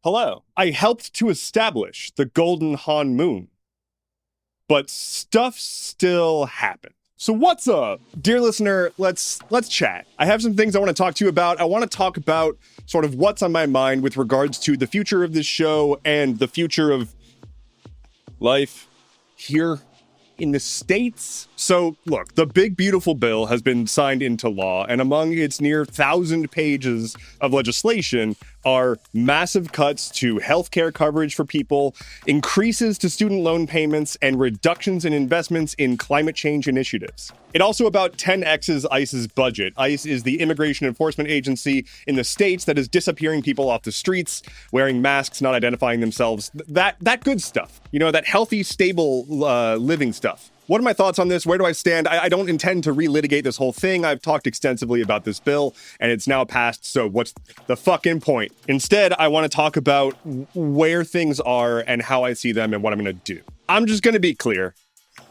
Hello. I helped to establish the Golden Han Moon, but stuff still happened. So what's up? Dear listener, let's chat. I have some things I want to talk to you about. I want to talk about sort of what's on my mind with regards to the future of this show and the future of life here in the States. So look, the big beautiful bill has been signed into law, and among its near 1,000 pages of legislation are massive cuts to healthcare coverage for people, increases to student loan payments, and reductions in investments in climate change initiatives. It also about 10x's ICE's budget. ICE is the immigration enforcement agency in the States that is disappearing people off the streets, wearing masks, not identifying themselves. That good stuff. You know, that healthy, stable living stuff. What are my thoughts on this? Where do I stand? I don't intend to relitigate this whole thing. I've talked extensively about this bill, and it's now passed, so what's the fucking point? Instead, I want to talk about where things are and how I see them and what I'm going to do. I'm just going to be clear.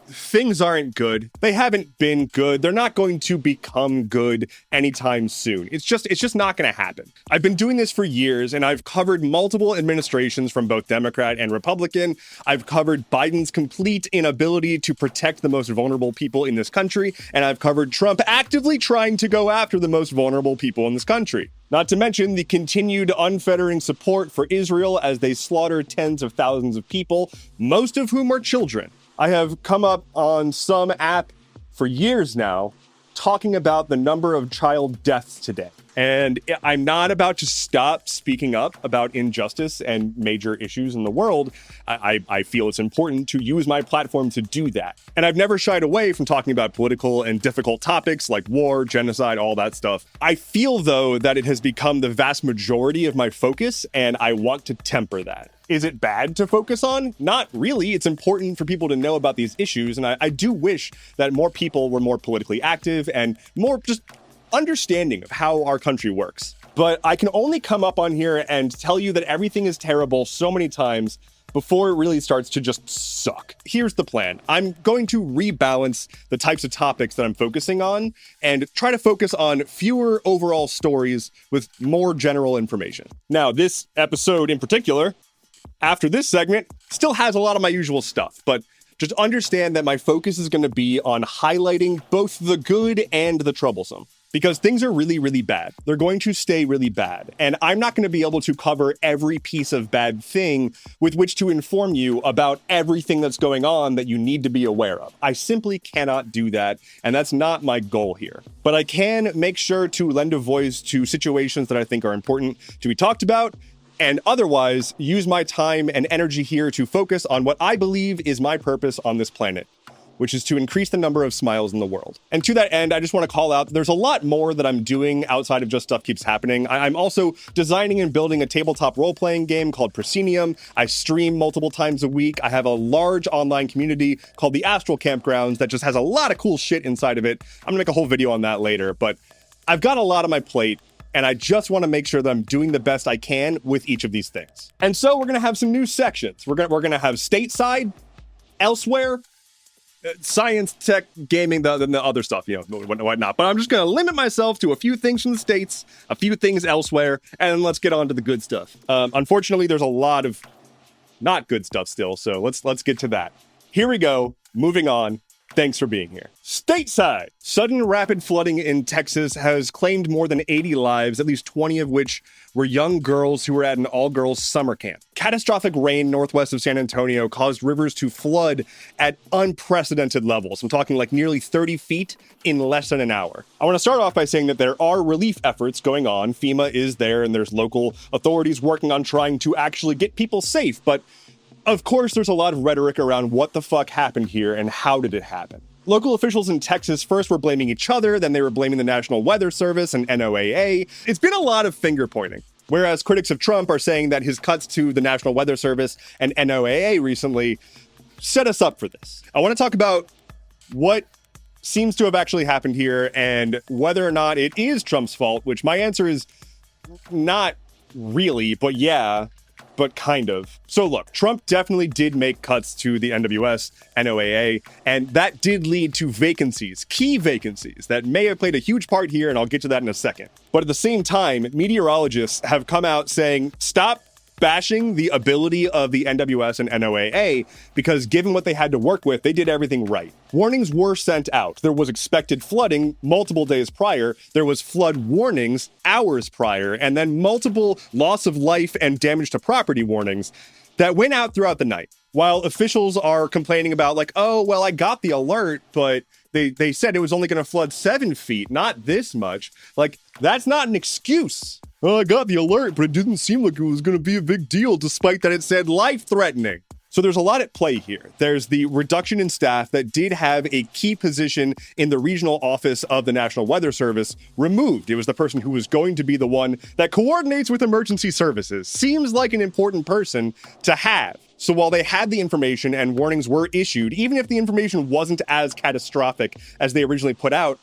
Things aren't good. They haven't been good. They're not going to become good anytime soon. It's just not going to happen. I've been doing this for years, and I've covered multiple administrations from both Democrat and Republican. I've covered Biden's complete inability to protect the most vulnerable people in this country, and I've covered Trump actively trying to go after the most vulnerable people in this country. Not to mention the continued unfettering support for Israel as they slaughter tens of thousands of people, most of whom are children. I have come up on some app for years now talking about the number of child deaths today. And I'm not about to stop speaking up about injustice and major issues in the world. I feel it's important to use my platform to do that. And I've never shied away from talking about political and difficult topics like war, genocide, all that stuff. I feel, though, that it has become the vast majority of my focus, and I want to temper that. Is it bad to focus on? Not really. It's important for people to know about these issues, and I do wish that more people were more politically active and more just understanding of how our country works. But I can only come up on here and tell you that everything is terrible so many times before it really starts to just suck. Here's the plan. I'm going to rebalance the types of topics that I'm focusing on and try to focus on fewer overall stories with more general information. Now, this episode in particular, after this segment, still has a lot of my usual stuff, but just understand that my focus is going to be on highlighting both the good and the troublesome. Because things are really, really bad. They're going to stay really bad. And I'm not going to be able to cover every piece of bad thing with which to inform you about everything that's going on that you need to be aware of. I simply cannot do that, and that's not my goal here. But I can make sure to lend a voice to situations that I think are important to be talked about, and otherwise use my time and energy here to focus on what I believe is my purpose on this planet, which is to increase the number of smiles in the world. And to that end, I just want to call out, there's a lot more that I'm doing outside of just Stuff Keeps Happening. I'm also designing and building a tabletop role-playing game called Proscenium. I stream multiple times a week. I have a large online community called the Astral Campgrounds that just has a lot of cool shit inside of it. I'm gonna make a whole video on that later, but I've got a lot on my plate, and I just want to make sure that I'm doing the best I can with each of these things. And so we're gonna have some new sections. We're gonna have stateside, elsewhere, science, tech, gaming, the other stuff, you know, whatnot. But I'm just going to limit myself to a few things from the States, a few things elsewhere, and let's get on to the good stuff. Unfortunately, there's a lot of not good stuff still, so let's get to that. Here we go. Moving on. Thanks for being here. Stateside. Sudden rapid flooding in Texas has claimed more than 80 lives, at least 20 of which were young girls who were at an all-girls summer camp. Catastrophic rain northwest of San Antonio caused rivers to flood at unprecedented levels. I'm talking like nearly 30 feet in less than an hour. I want to start off by saying that there are relief efforts going on. FEMA is there, and there's local authorities working on trying to actually get people safe, but of course, there's a lot of rhetoric around what the fuck happened here and how did it happen. Local officials in Texas first were blaming each other, then they were blaming the National Weather Service and NOAA. It's been a lot of finger pointing. Whereas critics of Trump are saying that his cuts to the National Weather Service and NOAA recently set us up for this. I want to talk about what seems to have actually happened here and whether or not it is Trump's fault, which my answer is not really, but yeah. But kind of. So look, Trump definitely did make cuts to the NWS, NOAA, and that did lead to vacancies, key vacancies, that may have played a huge part here, and I'll get to that in a second. But at the same time, meteorologists have come out saying, stop bashing the ability of the NWS and NOAA because given what they had to work with, they did everything right. Warnings were sent out. There was expected flooding multiple days prior. There was flood warnings hours prior, and then multiple loss of life and damage to property warnings that went out throughout the night. While officials are complaining about like, oh, well, I got the alert, but they said it was only going to flood 7 feet, not this much. Like, that's not an excuse. Oh, I got the alert, but it didn't seem like it was going to be a big deal, despite that it said life-threatening. So there's a lot at play here. There's the reduction in staff that did have a key position in the regional office of the National Weather Service removed. It was the person who was going to be the one that coordinates with emergency services. Seems like an important person to have. So while they had the information and warnings were issued, even if the information wasn't as catastrophic as they originally put out,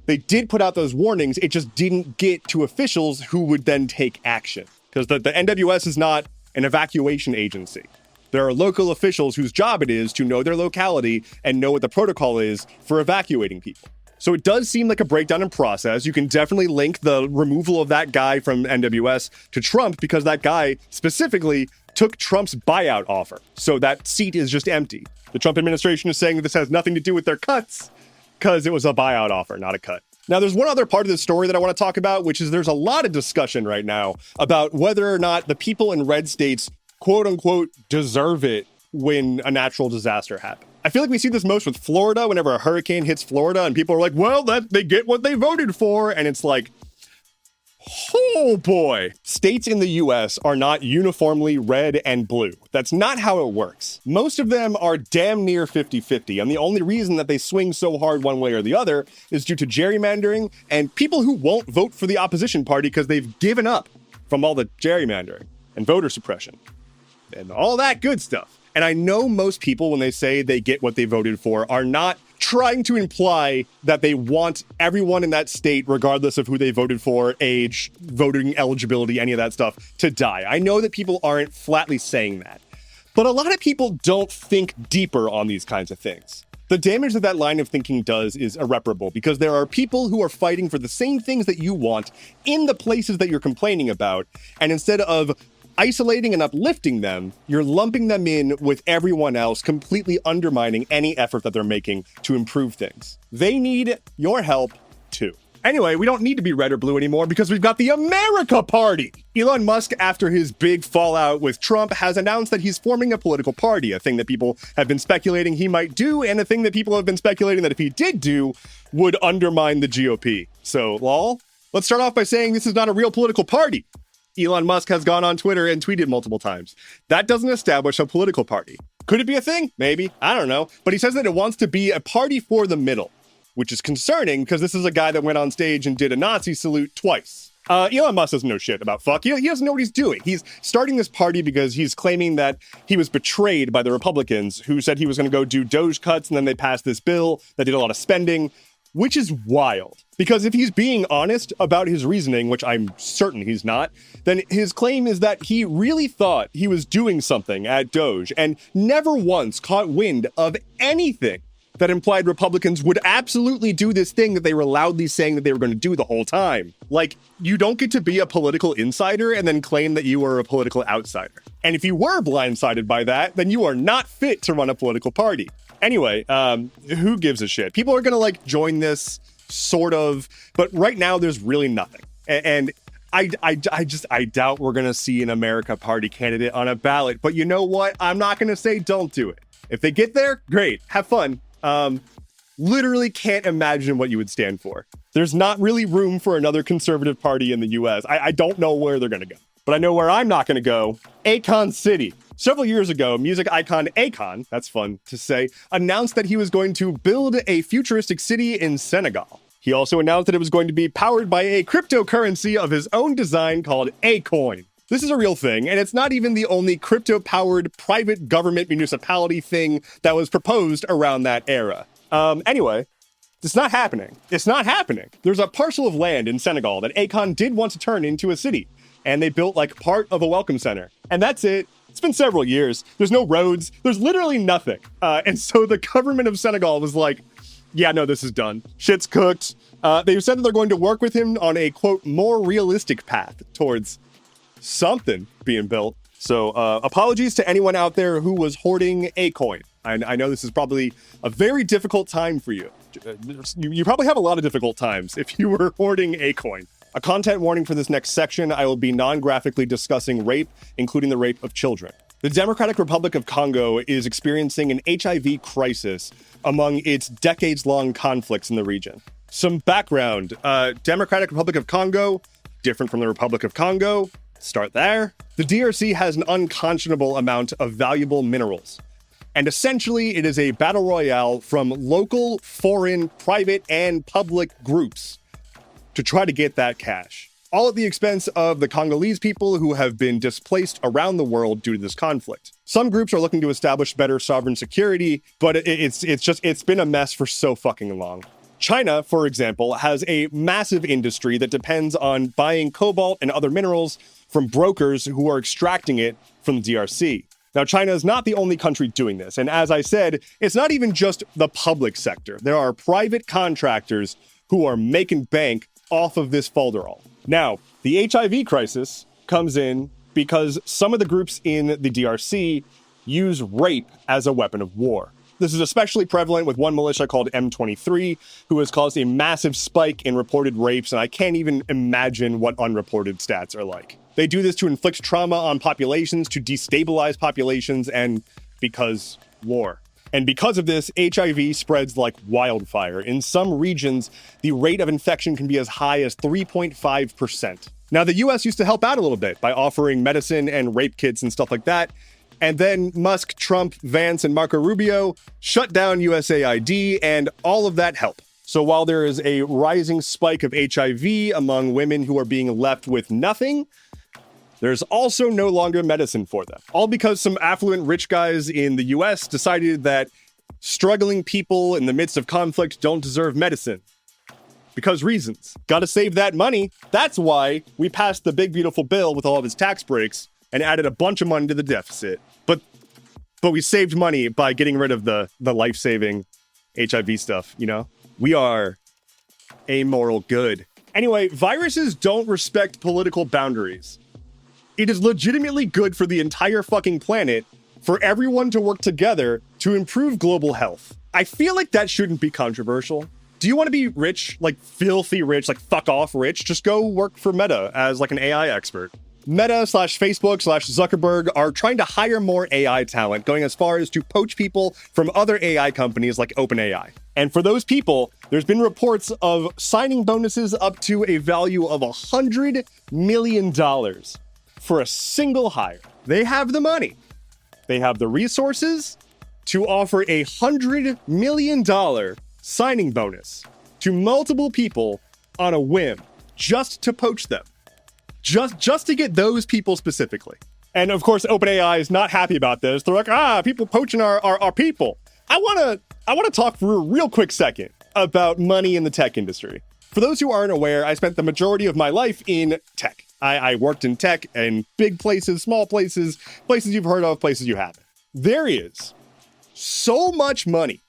they did put out those warnings. It just didn't get to officials who would then take action. Because the NWS is not an evacuation agency. There are local officials whose job it is to know their locality and know what the protocol is for evacuating people. So it does seem like a breakdown in process. You can definitely link the removal of that guy from NWS to Trump because that guy specifically took Trump's buyout offer. So that seat is just empty. The Trump administration is saying that this has nothing to do with their cuts because it was a buyout offer, not a cut. Now, there's one other part of the story that I want to talk about, which is there's a lot of discussion right now about whether or not the people in red states, quote unquote, deserve it when a natural disaster happens. I feel like we see this most with Florida whenever a hurricane hits Florida and people are like, well, they get what they voted for. And it's like, oh boy. States in the US are not uniformly red and blue. That's not how it works. Most of them are damn near 50-50. And the only reason that they swing so hard one way or the other is due to gerrymandering and people who won't vote for the opposition party because they've given up from all the gerrymandering and voter suppression and all that good stuff. And I know most people, when they say they get what they voted for, are not trying to imply that they want everyone in that state, regardless of who they voted for, age, voting eligibility, any of that stuff, to die. I know that people aren't flatly saying that. But a lot of people don't think deeper on these kinds of things. The damage that line of thinking does is irreparable because there are people who are fighting for the same things that you want in the places that you're complaining about. And instead of isolating and uplifting them, you're lumping them in with everyone else, completely undermining any effort that they're making to improve things. They need your help too. Anyway, we don't need to be red or blue anymore because we've got the America Party. Elon Musk, after his big fallout with Trump, has announced that he's forming a political party, a thing that people have been speculating he might do, and a thing that people have been speculating that if he did do, would undermine the GOP. So, lol, let's start off by saying this is not a real political party. Elon Musk has gone on Twitter and tweeted multiple times. That doesn't establish a political party. Could it be a thing? Maybe. I don't know. But he says that it wants to be a party for the middle, which is concerning because this is a guy that went on stage and did a Nazi salute twice. Elon Musk doesn't know shit about fuck. He doesn't know what he's doing. He's starting this party because he's claiming that he was betrayed by the Republicans who said he was going to go do Doge cuts, and then they passed this bill that did a lot of spending, which is wild. Because if he's being honest about his reasoning, which I'm certain he's not, then his claim is that he really thought he was doing something at Doge and never once caught wind of anything that implied Republicans would absolutely do this thing that they were loudly saying that they were going to do the whole time. Like, you don't get to be a political insider and then claim that you are a political outsider. And if you were blindsided by that, then you are not fit to run a political party. Anyway, who gives a shit? People are going to join this sort of, but right now there's really nothing. And I doubt we're going to see an America Party candidate on a ballot. But you know what? I'm not going to say don't do it. If they get there, great. Have fun. Literally can't imagine what you would stand for. There's not really room for another conservative party in the US. I don't know where they're going to go. But I know where I'm not going to go. Akon City. Several years ago, music icon Akon, that's fun to say, announced that he was going to build a futuristic city in Senegal. He also announced that it was going to be powered by a cryptocurrency of his own design called Acoin. This is a real thing, and it's not even the only crypto-powered private government municipality thing that was proposed around that era. Anyway, it's not happening. It's not happening. There's a parcel of land in Senegal that Akon did want to turn into a city, and they built part of a welcome center. And that's it. It's been several years. There's no roads. There's literally nothing. And so the government of Senegal was like, yeah, no, this is done. Shit's cooked. They said that they're going to work with him on a, quote, more realistic path towards something being built. So apologies to anyone out there who was hoarding a coin. I know this is probably a very difficult time for you. You probably have a lot of difficult times if you were hoarding a coin. A content warning for this next section, I will be non-graphically discussing rape, including the rape of children. The Democratic Republic of Congo is experiencing an HIV crisis among its decades-long conflicts in the region. Some background, Democratic Republic of Congo, different from the Republic of Congo. Start there. The DRC has an unconscionable amount of valuable minerals. And essentially, it is a battle royale from local, foreign, private, and public groups to try to get that cash. All at the expense of the Congolese people who have been displaced around the world due to this conflict. Some groups are looking to establish better sovereign security, but it's been a mess for so fucking long. China, for example, has a massive industry that depends on buying cobalt and other minerals from brokers who are extracting it from the DRC. Now, China is not the only country doing this. And as I said, it's not even just the public sector. There are private contractors who are making bank off of this folderol. Now, the HIV crisis comes in because some of the groups in the DRC use rape as a weapon of war. This is especially prevalent with one militia called M23, who has caused a massive spike in reported rapes, and I can't even imagine what unreported stats are like. They do this to inflict trauma on populations, to destabilize populations, and because war. And because of this, HIV spreads like wildfire. In some regions, the rate of infection can be as high as 3.5%. Now, the US used to help out a little bit by offering medicine and rape kits and stuff like that. And then Musk, Trump, Vance, and Marco Rubio shut down USAID, and all of that helped. So while there is a rising spike of HIV among women who are being left with nothing, there's also no longer medicine for them. All because some affluent rich guys in the US decided that struggling people in the midst of conflict don't deserve medicine. Because reasons. Gotta save that money. That's why we passed the big beautiful bill with all of its tax breaks and added a bunch of money to the deficit. But we saved money by getting rid of the life-saving HIV stuff, you know? We are a moral good. Anyway, viruses don't respect political boundaries. It is legitimately good for the entire fucking planet for everyone to work together to improve global health. I feel like that shouldn't be controversial. Do you want to be rich, like filthy rich, like fuck off rich? Just go work for Meta as like an AI expert. Meta/Facebook/Zuckerberg are trying to hire more AI talent, going as far as to poach people from other AI companies like OpenAI. And for those people, there's been reports of signing bonuses up to a value of $100 million for a single hire. They have the money. They have the resources to offer a $100 million signing bonus to multiple people on a whim, just to poach them. Just to get those people specifically. And of course, OpenAI is not happy about this. They're like, people poaching our people. I wanna talk for a real quick second about money in the tech industry. For those who aren't aware, I spent the majority of my life in tech. I worked in tech in big places, small places, places you've heard of, places you haven't. There is so much money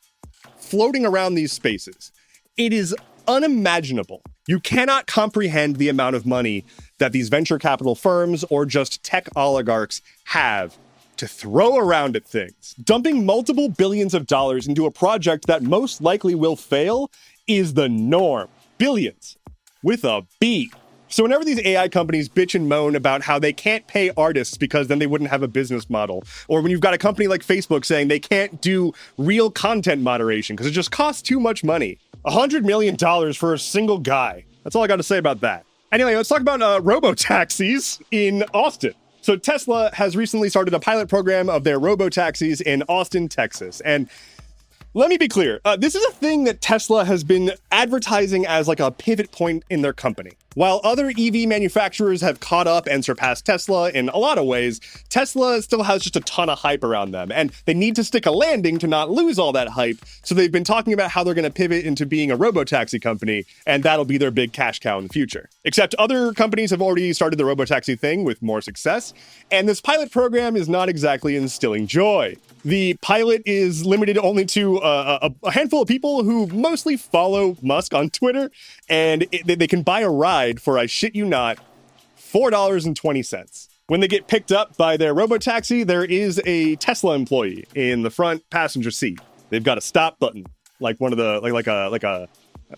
floating around these spaces. It is unimaginable. You cannot comprehend the amount of money that these venture capital firms or just tech oligarchs have to throw around at things. Dumping multiple billions of dollars into a project that most likely will fail is the norm. Billions. With a B. So whenever these AI companies bitch and moan about how they can't pay artists because then they wouldn't have a business model, or when you've got a company like Facebook saying they can't do real content moderation because it just costs too much money. $100 million for a single guy. That's all I got to say about that. Anyway, let's talk about robo-taxis in Austin. So Tesla has recently started a pilot program of their robo-taxis in Austin, Texas. And let me be clear, this is a thing that Tesla has been advertising as like a pivot point in their company. While other EV manufacturers have caught up and surpassed Tesla in a lot of ways, Tesla still has just a ton of hype around them, and they need to stick a landing to not lose all that hype, so they've been talking about how they're going to pivot into being a robotaxi company, and that'll be their big cash cow in the future. Except other companies have already started the robotaxi thing with more success, and this pilot program is not exactly instilling joy. The pilot is limited only to a handful of people who mostly follow Musk on Twitter, and they can buy a ride for, I shit you not, $4.20. When they get picked up by their robotaxi, there is a Tesla employee in the front passenger seat. They've got a stop button, like one of the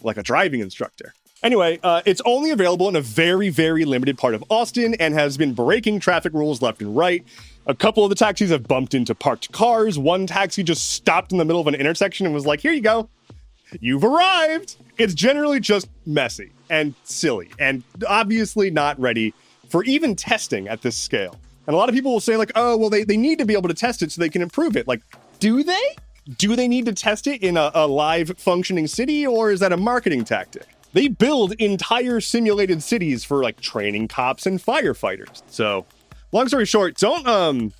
like a driving instructor. Anyway, it's only available in a very, very limited part of Austin and has been breaking traffic rules left and right. A couple of the taxis have bumped into parked cars. One taxi just stopped in the middle of an intersection and was like, here you go. You've arrived. It's generally just messy and silly and obviously not ready for even testing at this scale. And a lot of people will say like, oh, well, they need to be able to test it so they can improve it. Like, do they? Do they need to test it in a live functioning city, or is that a marketing tactic? They build entire simulated cities for like training cops and firefighters. So long story short, don't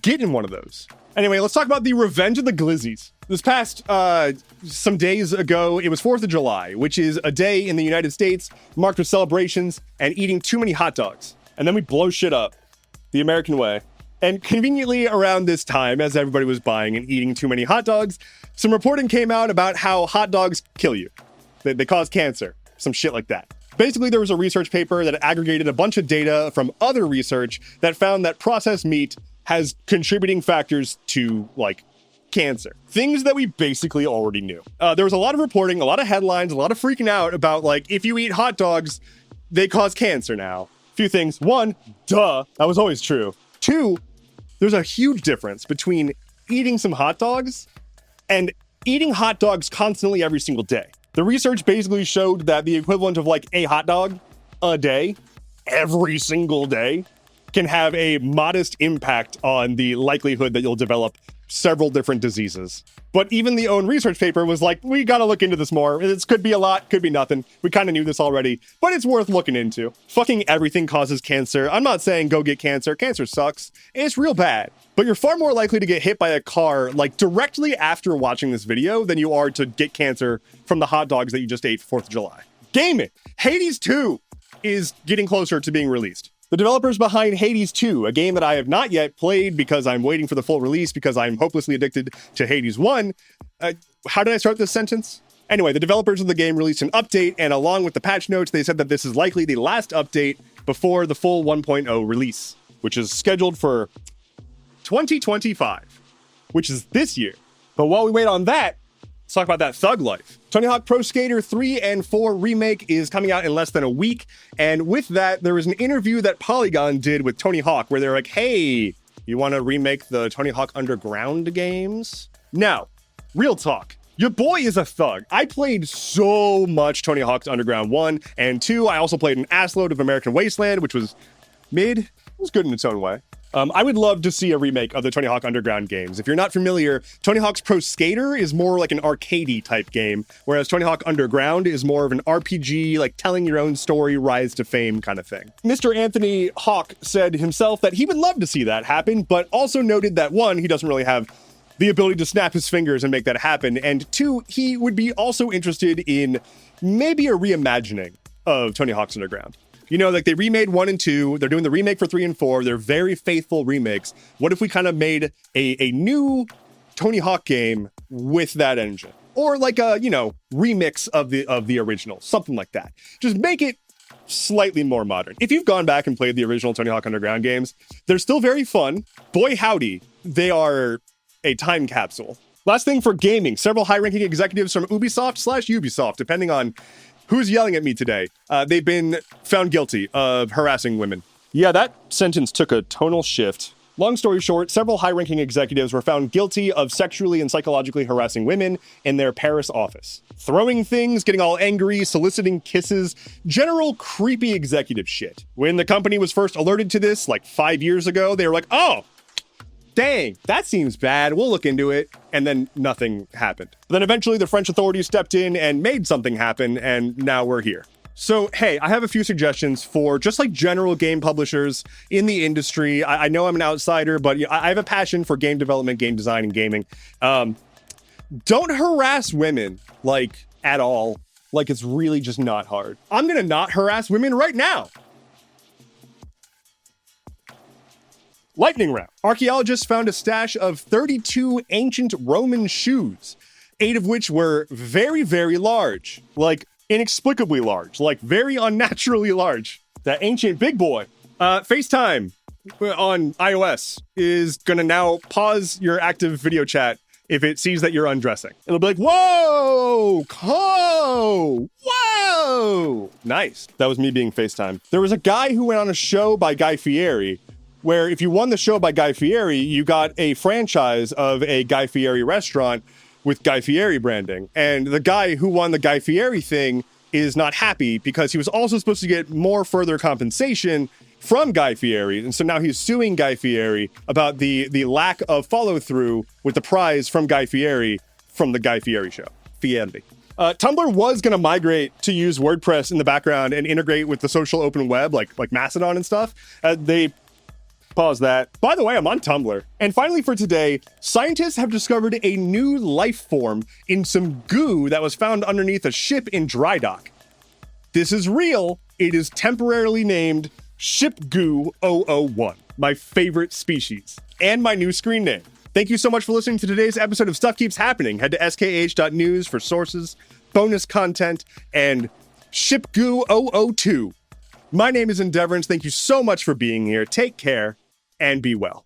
get in one of those. Anyway, let's talk about the revenge of the glizzies. This past some days ago, it was 4th of July, which is a day in the United States marked with celebrations and eating too many hot dogs. And then we blow shit up the American way. And conveniently around this time, as everybody was buying and eating too many hot dogs, some reporting came out about how hot dogs kill you. They cause cancer, some shit like that. Basically, there was a research paper that aggregated a bunch of data from other research that found that processed meat has contributing factors to, like, cancer. Things that we basically already knew. There was a lot of reporting, a lot of headlines, a lot of freaking out about, like, if you eat hot dogs, they cause cancer now. A few things. One, duh, that was always true. Two, there's a huge difference between eating some hot dogs and eating hot dogs constantly every single day. The research basically showed that the equivalent of like a hot dog a day, every single day, can have a modest impact on the likelihood that you'll develop several different diseases. But even the own research paper was like, we gotta look into this more. This could be a lot, could be nothing. We kind of knew this already, but it's worth looking into. Fucking everything causes cancer. I'm not saying go get cancer. Cancer sucks. It's real bad. But you're far more likely to get hit by a car like directly after watching this video than you are to get cancer from the hot dogs that you just ate for 4th of July. Gaming. Hades 2 is getting closer to being released. The developers behind Hades 2, a game that I have not yet played because I'm waiting for the full release because I'm hopelessly addicted to Hades 1. How did I start this sentence? Anyway, the developers of the game released an update, and along with the patch notes, they said that this is likely the last update before the full 1.0 release, which is scheduled for 2025, which is this year. But while we wait on that, let's talk about that thug life. Tony Hawk Pro Skater 3 and 4 Remake is coming out in less than a week. And with that, there was an interview that Polygon did with Tony Hawk where they're like, hey, you want to remake the Tony Hawk Underground games? Now, real talk. Your boy is a thug. I played so much Tony Hawk's Underground 1 and 2. I also played an assload of American Wasteland, which was mid. It was good in its own way. I would love to see a remake of the Tony Hawk Underground games. If you're not familiar, Tony Hawk's Pro Skater is more like an arcadey type game, whereas Tony Hawk Underground is more of an RPG, like telling your own story, rise to fame kind of thing. Mr. Anthony Hawk said himself that he would love to see that happen, but also noted that one, he doesn't really have the ability to snap his fingers and make that happen, and two, he would be also interested in maybe a reimagining of Tony Hawk's Underground. You know, like they remade 1 and 2, they're doing the remake for 3 and 4, they're very faithful remakes. What if we kind of made a new Tony Hawk game with that engine? Or like a, you know, remix of the original, something like that. Just make it slightly more modern. If you've gone back and played the original Tony Hawk Underground games, they're still very fun. Boy howdy, they are a time capsule. Last thing for gaming, several high-ranking executives from Ubisoft/Ubisoft, depending on who's yelling at me today, they've been found guilty of harassing women. Yeah, that sentence took a tonal shift. Long story short, several high-ranking executives were found guilty of sexually and psychologically harassing women in their Paris office. Throwing things, getting all angry, soliciting kisses, general creepy executive shit. When the company was first alerted to this, like 5 years ago, they were like, oh, dang, that seems bad. We'll look into it. And then nothing happened. Then eventually the French authorities stepped in and made something happen, and now we're here. So, hey, I have a few suggestions for just like general game publishers in the industry. I know I'm an outsider, but I have a passion for game development, game design, and gaming. Don't harass women, like, at all. Like, it's really just not hard. I'm gonna not harass women right now. Lightning round. Archaeologists found a stash of 32 ancient Roman shoes, 8 of which were very, very large. Like, inexplicably large. Like, very unnaturally large. That ancient big boy. FaceTime on iOS is going to now pause your active video chat if it sees that you're undressing. It'll be like, whoa, whoa. Nice. That was me being FaceTime. There was a guy who went on a show by Guy Fieri where if you won the show by Guy Fieri, you got a franchise of a Guy Fieri restaurant with Guy Fieri branding. And the guy who won the Guy Fieri thing is not happy because he was also supposed to get more further compensation from Guy Fieri. And so now he's suing Guy Fieri about the lack of follow through with the prize from Guy Fieri from the Guy Fieri show. Fieri. Tumblr was going to migrate to use WordPress in the background and integrate with the social open web like Mastodon and stuff. They paused that. By the way, I'm on Tumblr. And finally for today, scientists have discovered a new life form in some goo that was found underneath a ship in dry dock. This is real. It is temporarily named ShipGoo 001, my favorite species, and my new screen name. Thank you so much for listening to today's episode of Stuff Keeps Happening. Head to skh.news for sources, bonus content, and ShipGoo 002. My name is Endeavorance. Thank you so much for being here. Take care and be well.